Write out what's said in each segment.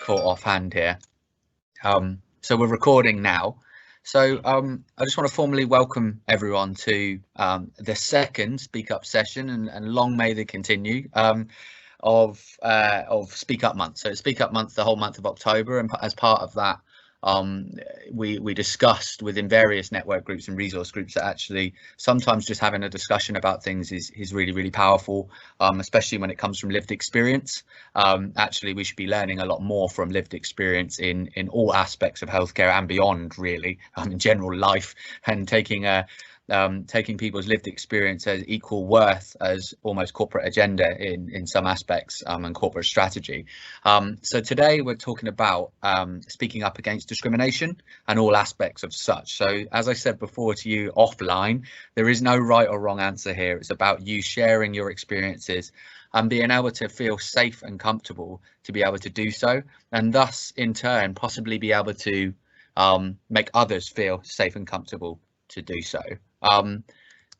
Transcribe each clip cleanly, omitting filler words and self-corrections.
caught offhand here. So we're recording now. So I just want to formally welcome everyone to the second Speak Up session, and long may they continue, of Speak Up Month. So Speak Up Month, the whole month of October, and as part of that, we discussed within various network groups and resource groups that actually sometimes just having a discussion about things is really, really powerful, especially when it comes from lived experience. Actually, we should be learning a lot more from lived experience in all aspects of healthcare and beyond, really, in general life, and taking people's lived experience as equal worth as almost corporate agenda in some aspects, and corporate strategy. So today we're talking about speaking up against discrimination and all aspects of such. So as I said before to you offline, there is no right or wrong answer here. It's about you sharing your experiences and being able to feel safe and comfortable to be able to do so, and thus in turn possibly be able to make others feel safe and comfortable to do so.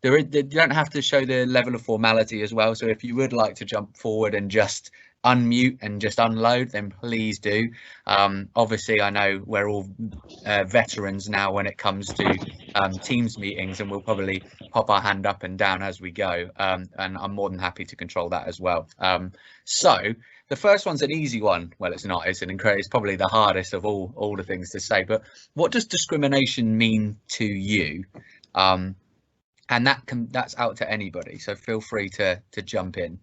You don't have to show the level of formality as well, so if you would like to jump forward and just unmute and just unload, then please do. Obviously I know we're all veterans now when it comes to Teams meetings, and we'll probably pop our hand up and down as we go, and I'm more than happy to control that as well. So the first one's an easy one. Well, it's not, it's probably the hardest of all the things to say, but what does discrimination mean to you? And that's out to anybody, so feel free to jump in.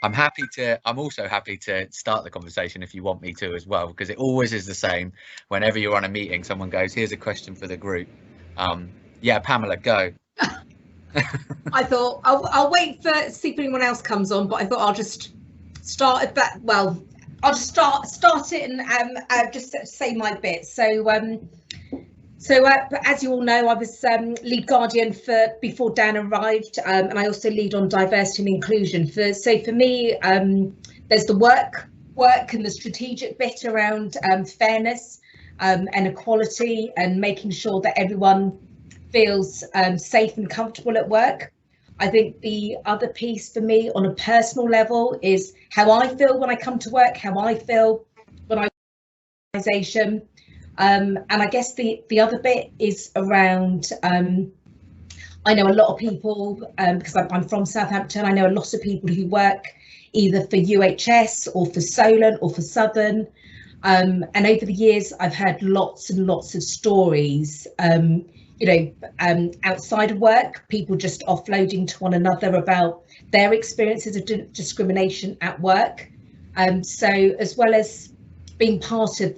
I'm also happy to start the conversation if you want me to as well, because it always is the same. Whenever you're on a meeting, someone goes, here's a question for the group. Yeah, Pamela, go. I thought I'll wait for see if anyone else comes on, but I thought I'll just start at that. Well, I'll just start it and just say my bit. So as you all know, I was lead guardian before Dan arrived, and I also lead on diversity and inclusion. So for me, there's the work and the strategic bit around fairness and equality, and making sure that everyone feels safe and comfortable at work. I think the other piece for me on a personal level is how I feel when I come to work, how I feel when I organisation. And I guess the other bit is around, I know a lot of people, because I'm from Southampton, I know a lot of people who work either for UHS or for Solent or for Southern. And over the years, I've heard lots and lots of stories, outside of work, people just offloading to one another about their experiences of discrimination at work. So as well as being part of,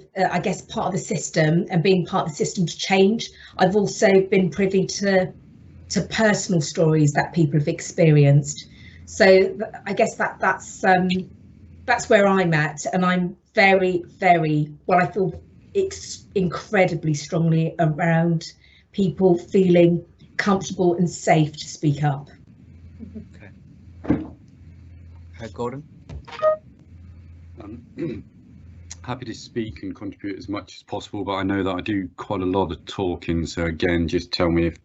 part of the system and being part of the system to change, I've also been privy to personal stories that people have experienced. So I guess that's where I'm at, and I'm very, very well. I feel incredibly strongly around people feeling comfortable and safe to speak up. Okay. Gordon. Happy to speak and contribute as much as possible, but I know that I do quite a lot of talking, so again, just tell me if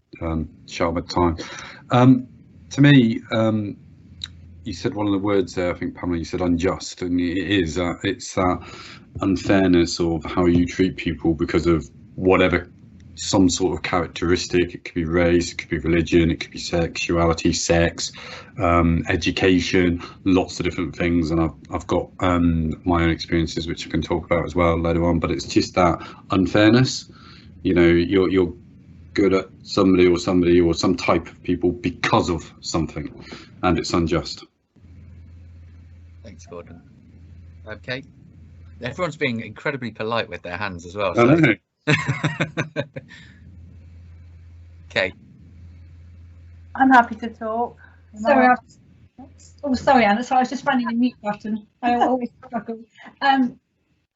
shout at time. To me, you said one of the words there, I think Pamela, you said unjust, and it is it's that unfairness of how you treat people because of whatever, some sort of characteristic. It could be race, it could be religion, it could be sexuality, sex, education, lots of different things, and I've got my own experiences which I can talk about as well later on, but it's just that unfairness. You know, you're good at somebody or some type of people because of something, and it's unjust. Thanks, Gordon. Okay, everyone's being incredibly polite with their hands as well. So. I know. Okay. I'm happy to talk. Sorry, sorry, Anna. So I was just finding the mute button. I always struggle. I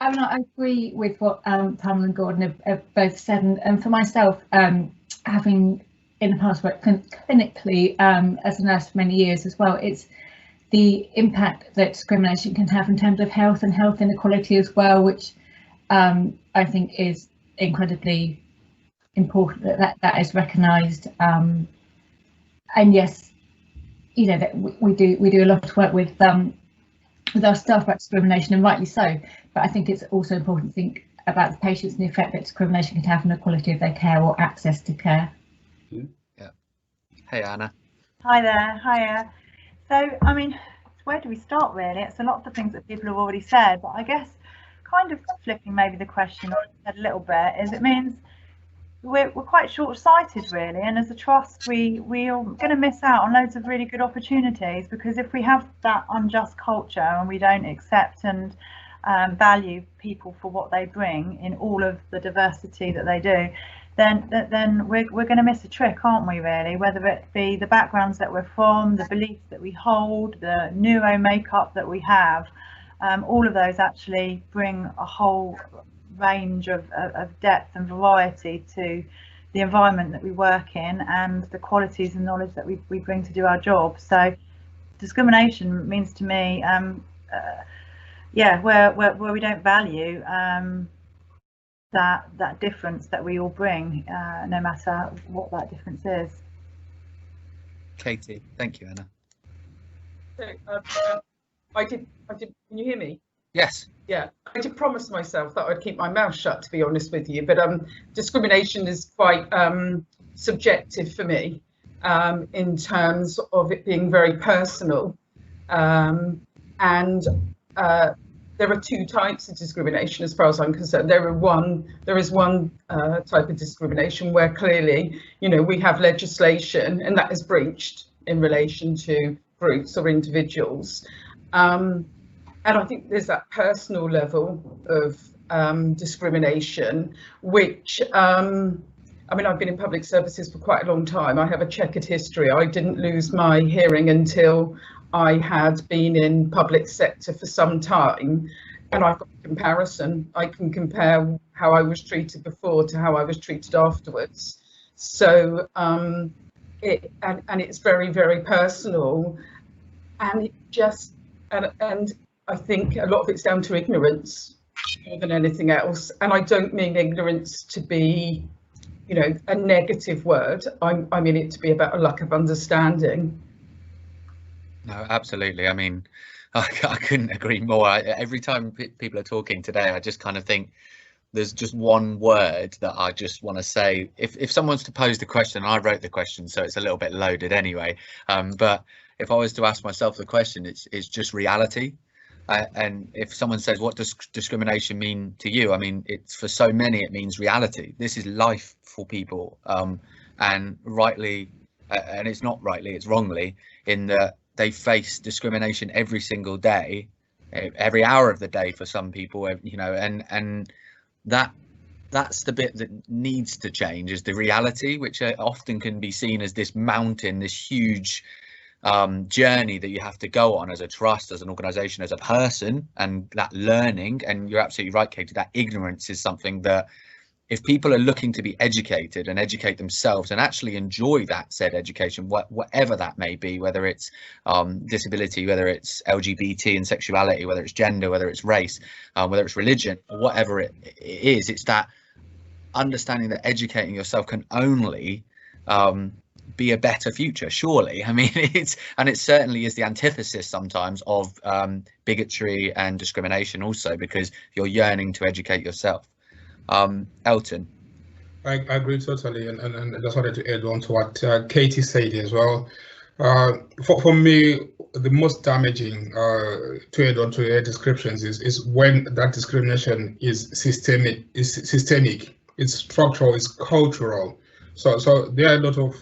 agree with what Pamela and Gordon have both said, and for myself, having in the past worked clinically as a nurse for many years as well, it's the impact that discrimination can have in terms of health and health inequality as well, which I think is incredibly important that is recognised. And yes, you know, that we do a lot of work with with our staff about discrimination, and rightly so, but I think it's also important to think about the patients and the effect that discrimination can have on the quality of their care or access to care. Yeah. Hey, Anna. Hi there. Hiya. So, I mean, where do we start really? It's a lot of the things that people have already said, but I guess kind of flipping maybe the question a little bit is it means we're quite short-sighted really, and as a trust we're going to miss out on loads of really good opportunities, because if we have that unjust culture and we don't accept and value people for what they bring in all of the diversity that they do, then we're going to miss a trick, aren't we really? Whether it be the backgrounds that we're from, the beliefs that we hold, the neuro makeup that we have, all of those actually bring a whole range of depth and variety to the environment that we work in and the qualities and knowledge that we bring to do our job. So discrimination means to me where we don't value that difference that we all bring, no matter what that difference is. Katie, thank you, Anna. So, I did. Can you hear me? Yes. Yeah, I did promise myself that I'd keep my mouth shut, to be honest with you. But discrimination is quite subjective for me, in terms of it being very personal, and there are two types of discrimination as far as I'm concerned. There is one type of discrimination where clearly, we have legislation and that is breached in relation to groups or individuals. And I think there's that personal level of discrimination, which, I mean, I've been in public services for quite a long time. I have a checkered history. I didn't lose my hearing until I had been in public sector for some time, and I've got a comparison. I can compare how I was treated before to how I was treated afterwards. So it's very, very personal, and it just and I think a lot of it's down to ignorance more than anything else. And I don't mean ignorance to be, a negative word. I mean it to be about a lack of understanding. No, absolutely. I mean, I couldn't agree more. Every time people are talking today, I just kind of think there's just one word that I just want to say. If someone's to pose the question, I wrote the question, so it's a little bit loaded anyway. But if I was to ask myself the question, it's just reality. And if someone says, what does discrimination mean to you? I mean, it's for so many, it means reality. This is life for people, and rightly, and it's not rightly, it's wrongly, in that they face discrimination every single day, every hour of the day for some people, and that's the bit that needs to change, is the reality, which often can be seen as this mountain, this huge journey that you have to go on as a trust, as an organization, as a person, and that learning. And you're absolutely right, Katie, that ignorance is something that if people are looking to be educated and educate themselves and actually enjoy that said education, whatever that may be, whether it's disability, whether it's LGBT and sexuality, whether it's gender, whether it's race, whether it's religion, whatever it is, it's that understanding that educating yourself can only be a better future, surely. I mean, it certainly is the antithesis sometimes of bigotry and discrimination also, because you're yearning to educate yourself. Elton. I agree totally, and I just wanted to add on to what Katie said as well. For me, the most damaging, to add on to her descriptions, is when that discrimination is systemic, it's structural, it's cultural. So there are a lot of,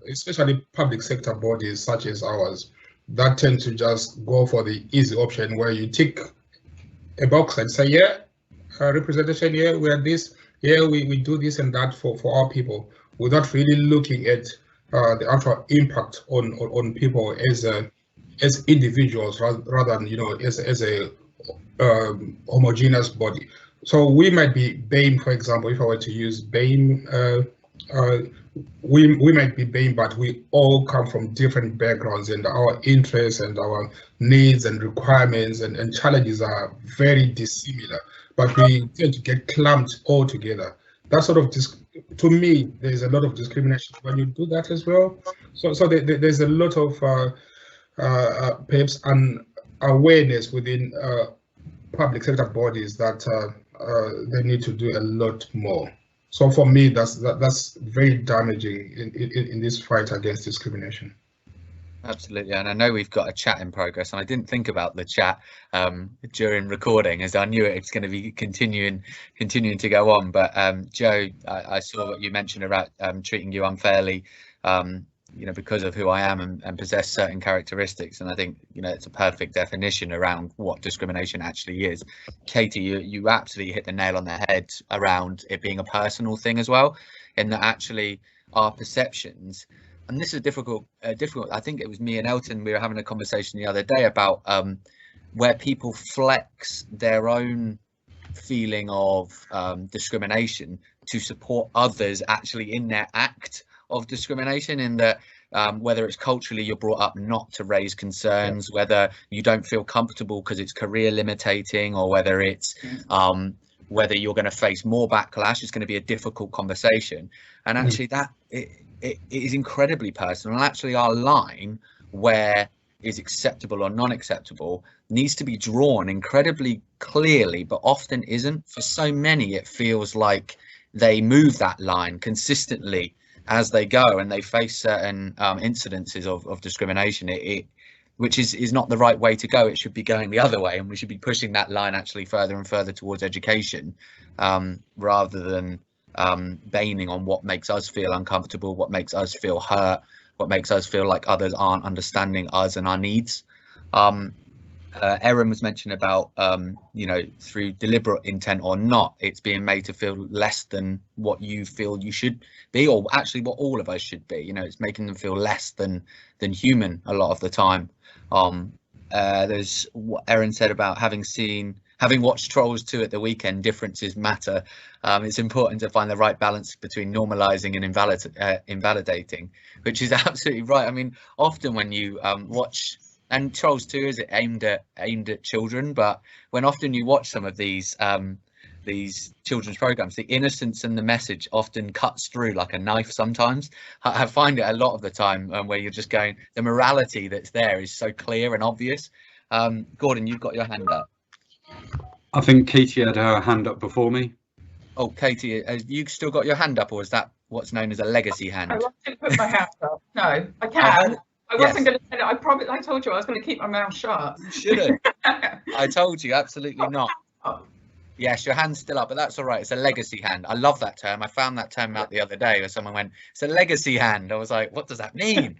especially public sector bodies such as ours, that tend to just go for the easy option where you tick a box and say, yeah, representation here, we are this, here we do this and that for our people, without really looking at the actual impact on people as individuals, rather than as a homogeneous body. So we might be BAME, for example. If I were to use BAME, we might be BAME, but we all come from different backgrounds, and our interests and our needs and requirements and challenges are very dissimilar, but we tend to get clumped all together. That sort of, to me, there's a lot of discrimination when you do that as well. So there's a lot of perhaps awareness within public sector bodies that they need to do a lot more. So for me, that's very damaging in this fight against discrimination. Absolutely, and I know we've got a chat in progress, and I didn't think about the chat during recording, as I knew it's going to be continuing to go on. But Joe, I saw what you mentioned about treating you unfairly, you know, because of who I am and possess certain characteristics, and I think, you know, it's a perfect definition around what discrimination actually is. Katie, you absolutely hit the nail on the head around it being a personal thing as well, in that actually our perceptions. And this is difficult. I think it was me and Elton, we were having a conversation the other day about where people flex their own feeling of discrimination to support others actually in their act of discrimination, in that whether it's culturally you're brought up not to raise concerns, whether you don't feel comfortable because it's career limiting, or whether it's whether you're going to face more backlash, it's going to be a difficult conversation. And actually that it is incredibly personal, and actually our line where is acceptable or non-acceptable needs to be drawn incredibly clearly, but often isn't. For so many, it feels like they move that line consistently as they go, and they face certain incidences of discrimination, which is not the right way to go. It should be going the other way, and we should be pushing that line actually further and further towards education, rather than baiting on what makes us feel uncomfortable, what makes us feel hurt, what makes us feel like others aren't understanding us and our needs. Erin was mentioning about, you know, through deliberate intent or not, it's being made to feel less than what you feel you should be, or actually what all of us should be. You know, it's making them feel less than human a lot of the time. There's what Erin said about having watched Trolls 2 at the weekend, differences matter. It's important to find the right balance between normalizing and invalidating, which is absolutely right. I mean, often when you watch, and Trolls 2 is aimed at children, but when often you watch some of these children's programs, the innocence and the message often cuts through like a knife sometimes. I find it a lot of the time where you're just going, the morality that's there is so clear and obvious. Gordon, you've got your hand up. I think Katie had her hand up before me. Oh, Katie, have you still got your hand up, or is that what's known as a legacy hand? I didn't put my hand up. No, I can. I wasn't going to say it. I told you I was going to keep my mouth shut. You shouldn't. I told you, absolutely not. Yes, your hand's still up, but that's all right. It's a legacy hand. I love that term. I found that term out the other day where someone went, it's a legacy hand. I was like, what does that mean?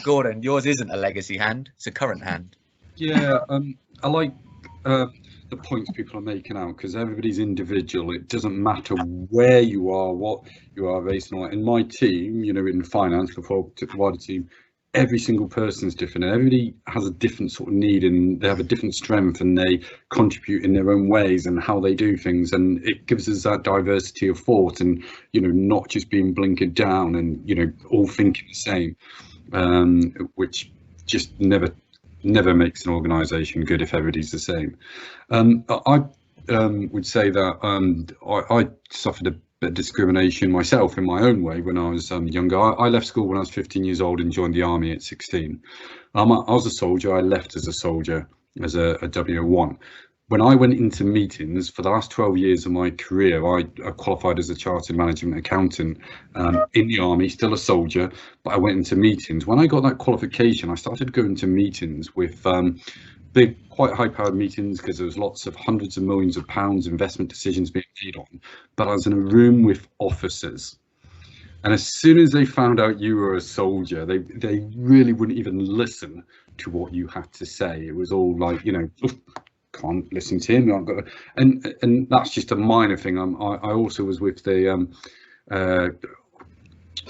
Gordon, yours isn't a legacy hand. It's a current hand. Yeah, I like the points people are making out, because everybody's individual. It doesn't matter where you are, what you are based on. In my team, you know, in finance, before the wider team, every single person's different, and everybody has a different sort of need, and they have a different strength, and they contribute in their own ways and how they do things, and it gives us that diversity of thought, and, you know, not just being blinkered down and, you know, all thinking the same, which just never makes an organisation good if everybody's the same. I would say that I suffered a bit of discrimination myself in my own way when I was younger. I left school when I was 15 years old and joined the army at 16. I was a soldier. I left as a soldier, as a W1. When I went into meetings for the last 12 years of my career, I qualified as a chartered management accountant in the army, still a soldier, but I went into meetings. When I got that qualification, I started going to meetings with big, quite high-powered meetings, because there was lots of hundreds of millions of pounds investment decisions being made on. But I was in a room with officers, and as soon as they found out you were a soldier, they really wouldn't even listen to what you had to say. It was all like, you know, can't listen to him. I've got to, and that's just a minor thing. I also was with the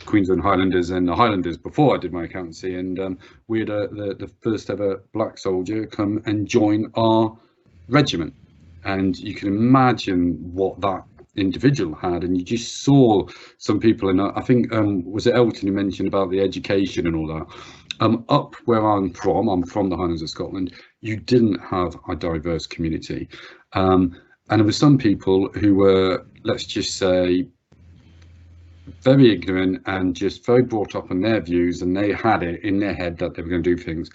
Queensland Highlanders and the Highlanders before I did my accountancy, and we had the first ever black soldier come and join our regiment, and you can imagine what that individual had, and you just saw some people, and I think was it Elton who mentioned about the education and all that. Up where I'm from the Highlands of Scotland, you didn't have a diverse community, and there were some people who were, let's just say, very ignorant and just very brought up on their views, and they had it in their head that they were going to do things.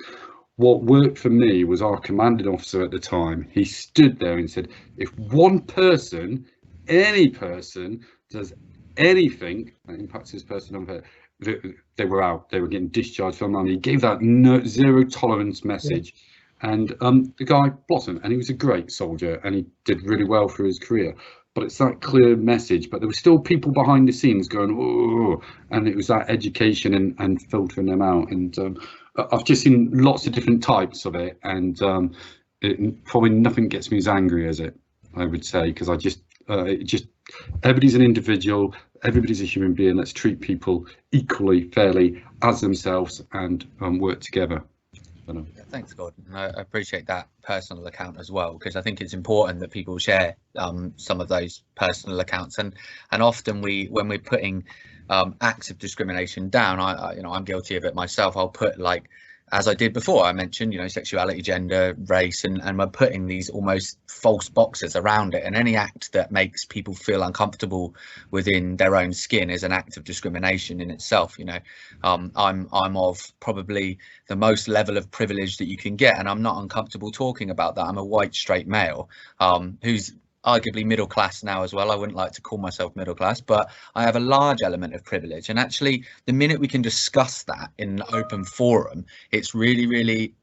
what worked for me was our commanding officer at the time. He stood there and said, if one person, any person, does anything that impacts this person unfair, they were out. They were getting discharged from army. He gave that zero tolerance message. Yeah. And the guy blossomed, and he was a great soldier, and he did really well for his career. But it's that clear message. But there were still people behind the scenes going, oh, and it was that education and filtering them out. And I've just seen lots of different types of it, and probably nothing gets me as angry as it, I would say, because everybody's an individual, everybody's a human being. Let's treat people equally, fairly, as themselves, and work together. Yeah, thanks, Gordon. I appreciate that personal account as well, because I think it's important that people share some of those personal accounts, and often when we're putting acts of discrimination down, I'm guilty of it myself. I'll put, like, as I did before, I mentioned, sexuality, gender, race, and we're putting these almost false boxes around it. And any act that makes people feel uncomfortable within their own skin is an act of discrimination in itself. I'm of probably the most level of privilege that you can get, and I'm not uncomfortable talking about that. I'm a white straight male who's arguably middle class now as well. I wouldn't like to call myself middle class, but I have a large element of privilege. And actually, the minute we can discuss that in an open forum, it's really,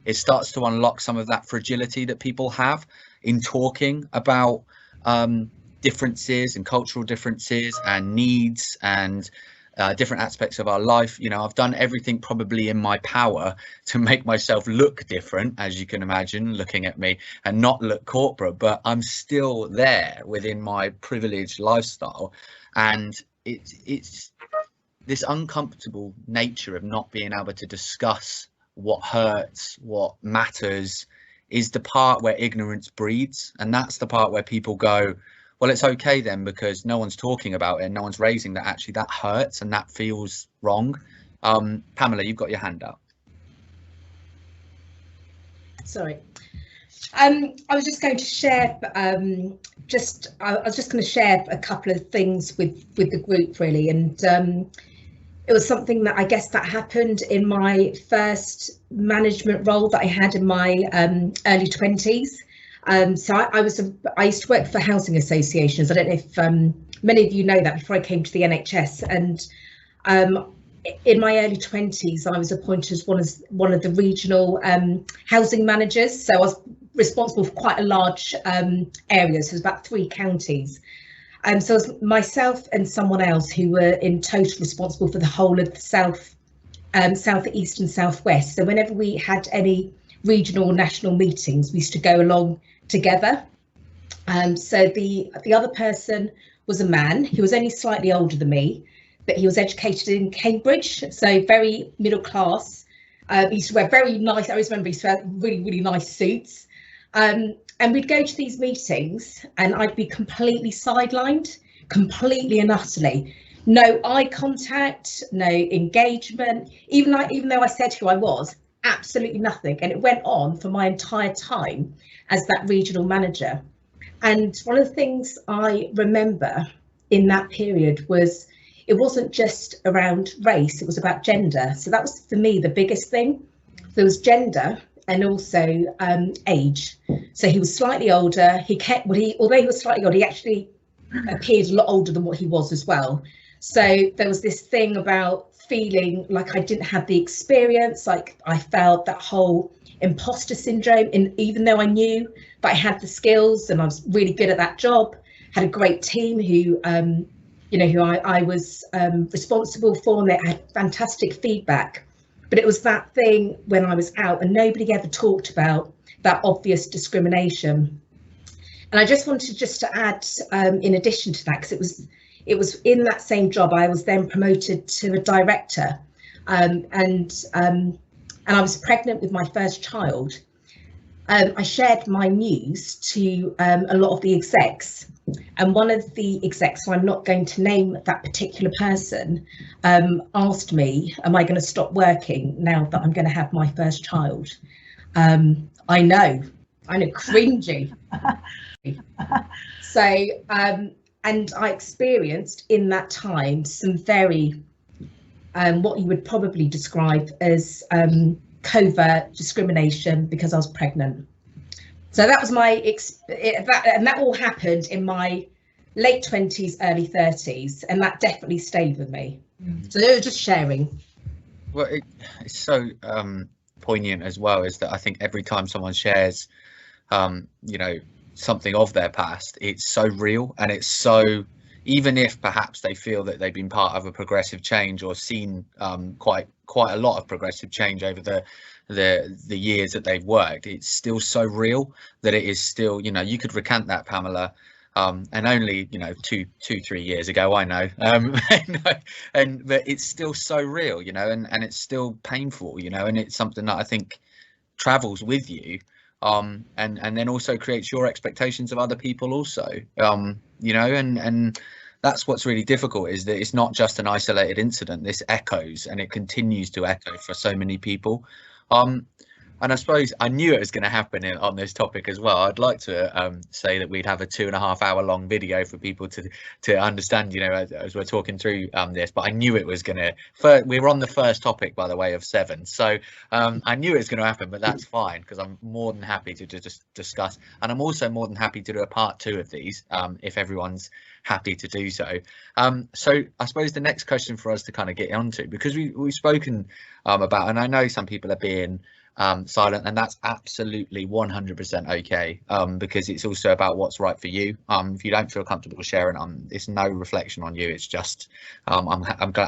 it starts to unlock some of that fragility that people have in talking about differences and cultural differences and needs and different aspects of our life. I've done everything probably in my power to make myself look different, as you can imagine, looking at me, and not look corporate, but I'm still there within my privileged lifestyle. And it's this uncomfortable nature of not being able to discuss what hurts, what matters, is the part where ignorance breeds. And that's the part where people go, well, it's okay then, because no one's talking about it, no one's raising that actually that hurts and that feels wrong. Pamela, you've got your hand up. Sorry. I was just going to share I was just going to share a couple of things with the group, really, and it was something that I guess that happened in my first management role that I had in my early 20s. So I used to work for housing associations. I don't know if many of you know that, before I came to the NHS. And in my early 20s, I was appointed as one of the regional housing managers. So I was responsible for quite a large area. So it was about 3 counties. So it was myself and someone else who were in total responsible for the whole of the south, east and southwest. So whenever we had any regional or national meetings, we used to go along together. So the other person was a man. He was only slightly older than me, but he was educated in Cambridge, so very middle class. He used to wear very nice, I always remember he used to wear really nice suits. And we'd go to these meetings and I'd be completely sidelined, completely and utterly. No eye contact, no engagement, even though I said who I was, absolutely nothing. And it went on for my entire time as that regional manager. And one of the things I remember in that period was it wasn't just around race, it was about gender. So that was, for me, the biggest thing. There was gender and also age. So he was slightly older. Although he was slightly older, he actually appeared a lot older than what he was as well. So there was this thing about feeling like I didn't have the experience, like I felt that whole imposter syndrome, and even though I knew that I had the skills and I was really good at that job, had a great team who I was responsible for, and they had fantastic feedback. But it was that thing when I was out and nobody ever talked about that obvious discrimination. And I just wanted to add, in addition to that, because it was in that same job, I was then promoted to a director, and I was pregnant with my first child. I shared my news to a lot of the execs, and one of the execs, so I'm not going to name that particular person, asked me, am I going to stop working now that I'm going to have my first child? I know, cringy. So, and I experienced in that time some very, what you would probably describe as covert discrimination because I was pregnant. So that was my and that all happened in my late 20s, early 30s, and that definitely stayed with me. So they were just sharing. Well, it's so poignant as well, is that I think every time someone shares you know, something of their past, it's so real, and it's so, even if perhaps they feel that they've been part of a progressive change or seen quite a lot of progressive change over the years that they've worked, it's still so real that it is still, you know, you could recant that, Pamela, and only, you know, two, 3 years ago, I know, but it's still so real, you know, and it's still painful, you know, and it's something that I think travels with you, and then also creates your expectations of other people also, you know, and that's what's really difficult, is that it's not just an isolated incident. This echoes, and it continues to echo for so many people. And I suppose I knew it was going to happen on this topic as well. I'd like to say that we'd have a 2.5 hour long video for people to understand, you know, as we're talking through this, but I knew it was going to, we were on the first topic, by the way, of 7. So I knew it was going to happen, but that's fine, because I'm more than happy to just discuss. And I'm also more than happy to do a part 2 of these if everyone's happy to do so. So I suppose the next question for us to kind of get onto, because we've spoken about, and I know some people are being silent, and that's absolutely 100% okay, because it's also about what's right for you. If you don't feel comfortable sharing, it's no reflection on you, it's just I'm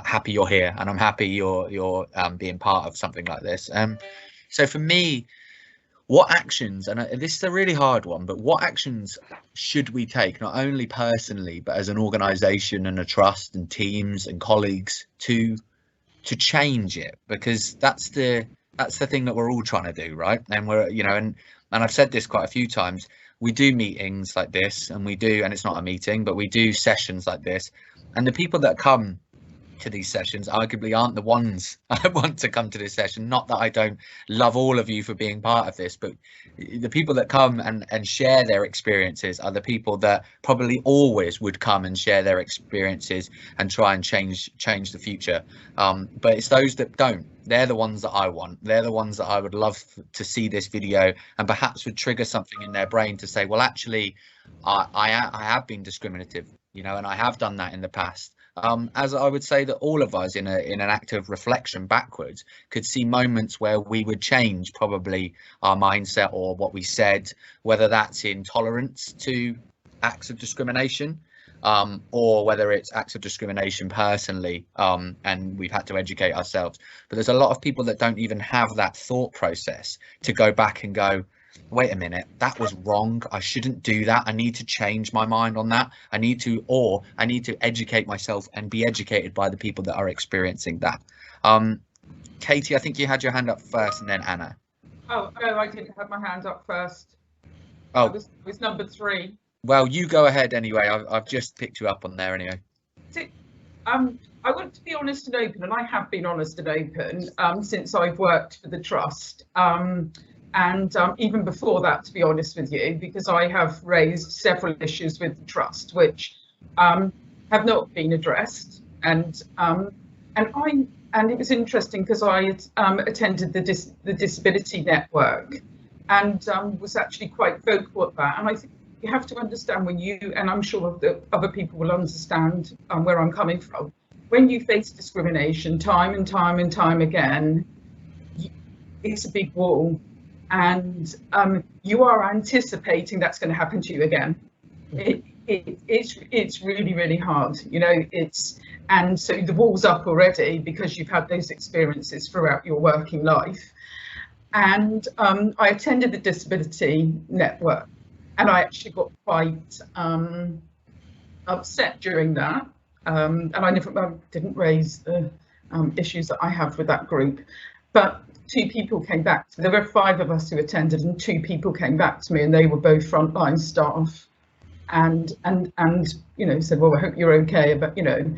happy you're here, and I'm happy you're being part of something like this. So for me, what actions, and this is a really hard one, but what actions should we take, not only personally but as an organization and a trust and teams and colleagues, to change it? Because that's the thing that we're all trying to do, right? And we're, you know, and I've said this quite a few times, we do meetings like this, and it's not a meeting, but we do sessions like this, and the people that come to these sessions arguably aren't the ones I want to come to this session. Not that I don't love all of you for being part of this, but the people that come and share their experiences are the people that probably always would come and share their experiences and try and change the future. But it's those that don't. They're the ones that I want. They're the ones that I would love to see this video, and perhaps would trigger something in their brain to say, well, actually, I have been discriminative, you know, and I have done that in the past. As I would say that all of us in an act of reflection backwards could see moments where we would change probably our mindset or what we said, whether that's in tolerance to acts of discrimination, or whether it's acts of discrimination personally, and we've had to educate ourselves. But there's a lot of people that don't even have that thought process to go back and go, wait a minute, that was wrong, I shouldn't do that, I need to change my mind on that, I need to educate myself and be educated by the people that are experiencing that. Katie, I think you had your hand up first, and then Anna. Oh no, I didn't have my hand up first. Oh, it was number 3. Well, you go ahead anyway. I've just picked you up on there anyway. I want to be honest and open, and I have been honest and open since I've worked for the Trust. And even before that, to be honest with you, because I have raised several issues with the Trust which have not been addressed, and it was interesting because I attended the Disability Network, and was actually quite vocal at that. And I think you have to understand, when you, and I'm sure that other people will understand where I'm coming from, when you face discrimination time and time again, it's a big wall. And you are anticipating that's going to happen to you again. It's really, really hard, you know. And so the wall's up already because you've had those experiences throughout your working life. And I attended the Disability Network, and I actually got quite upset during that. And I didn't raise the issues that I have with that group, but 2 people came back to me. There were 5 of us who attended, and 2 people came back to me, and they were both frontline staff, and you know, said, well, I hope you're okay, but you know.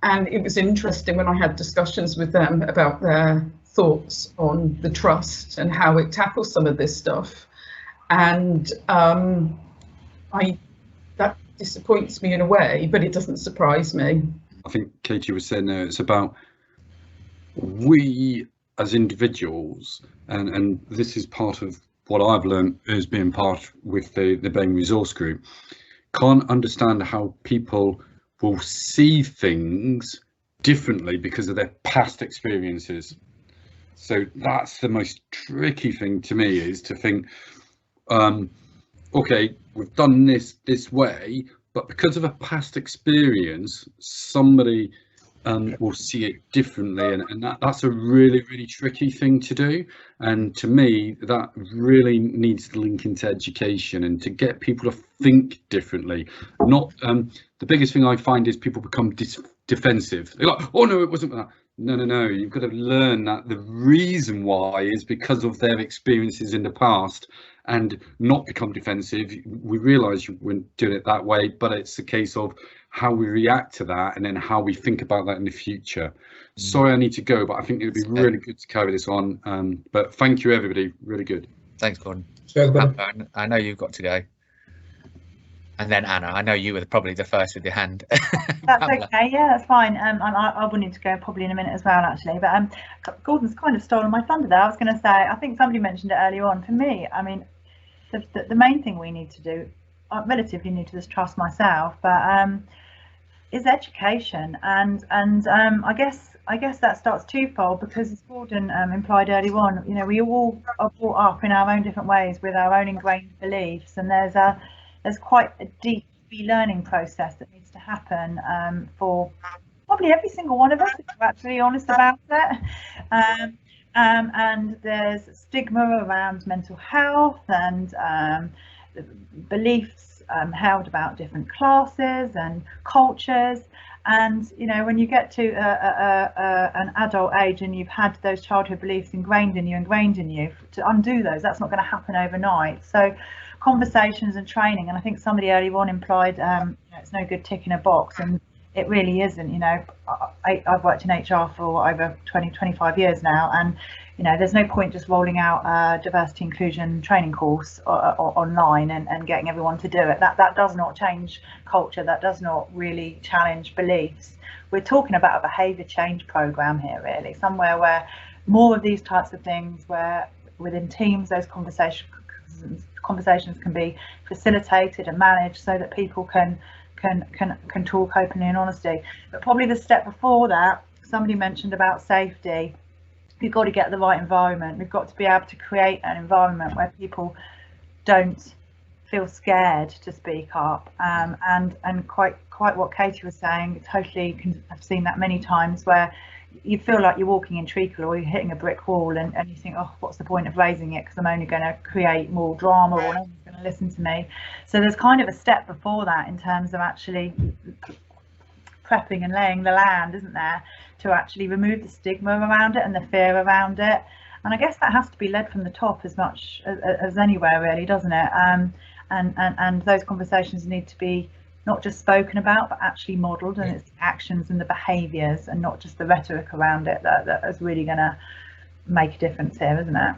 And it was interesting when I had discussions with them about their thoughts on the Trust and how it tackles some of this stuff, and that disappoints me in a way, but it doesn't surprise me. I think Katie was saying there, it's about we as individuals, and this is part of what I've learned as being part with the Bain Resource Group, can't understand how people will see things differently because of their past experiences. So that's the most tricky thing to me, is to think, okay, we've done this way, but because of a past experience, somebody will see it differently, and that's a really tricky thing to do. And to me, that really needs to link into education and to get people to think differently. Not the biggest thing I find is people become defensive. They're like, oh no, it wasn't that. No, you've got to learn that the reason why is because of their experiences in the past, and not become defensive. We realise you weren't doing it that way, but it's a case of how we react to that and then how we think about that in the future. Sorry, I need to go, but I think it would be really good to carry this on. But thank you, everybody. Really good. Thanks, Gordon. Sure, I know you've got to go. And then Anna, I know you were probably the first with your hand. That's okay, yeah, that's fine. I will need to go probably in a minute as well, actually. But Gordon's kind of stolen my thunder there. I was going to say, I think somebody mentioned it earlier on. For me, I mean, the main thing we need to do, I'm relatively new to this trust myself, but is education. And I guess that starts twofold, because as Gordon implied early on, you know, we all are brought up in our own different ways with our own ingrained beliefs, and there's quite a deep relearning process that needs to happen for probably every single one of us, if we're actually honest about it. And there's stigma around mental health and beliefs held about different classes and cultures. And you know, when you get to an adult age and you've had those childhood beliefs ingrained in you, to undo those, that's not going to happen overnight. So conversations and training, and I think somebody early on implied you know, it's no good ticking a box, and it really isn't. You know, I've worked in HR for over 25 years now, and you know, there's no point just rolling out a diversity inclusion training course online and getting everyone to do it. That does not change culture. That does not really challenge beliefs. We're talking about a behaviour change program here, really, somewhere where more of these types of things, where within teams those conversations can be facilitated and managed so that people can talk openly and honestly. But probably the step before that, somebody mentioned about safety. We've got to get the right environment. We've got to be able to create an environment where people don't feel scared to speak up. And quite what Katie was saying, totally I've seen that many times, where you feel like you're walking in treacle or you're hitting a brick wall, and you think, oh, what's the point of raising it, because I'm only going to create more drama, or no one's going to listen to me. So there's kind of a step before that in terms of actually prepping and laying the land, isn't there, to actually remove the stigma around it and the fear around it. And I guess that has to be led from the top as much as anywhere, really, doesn't it? And those conversations need to be not just spoken about, but actually modelled, and it's the actions and the behaviours and not just the rhetoric around it that is really going to make a difference here, isn't it?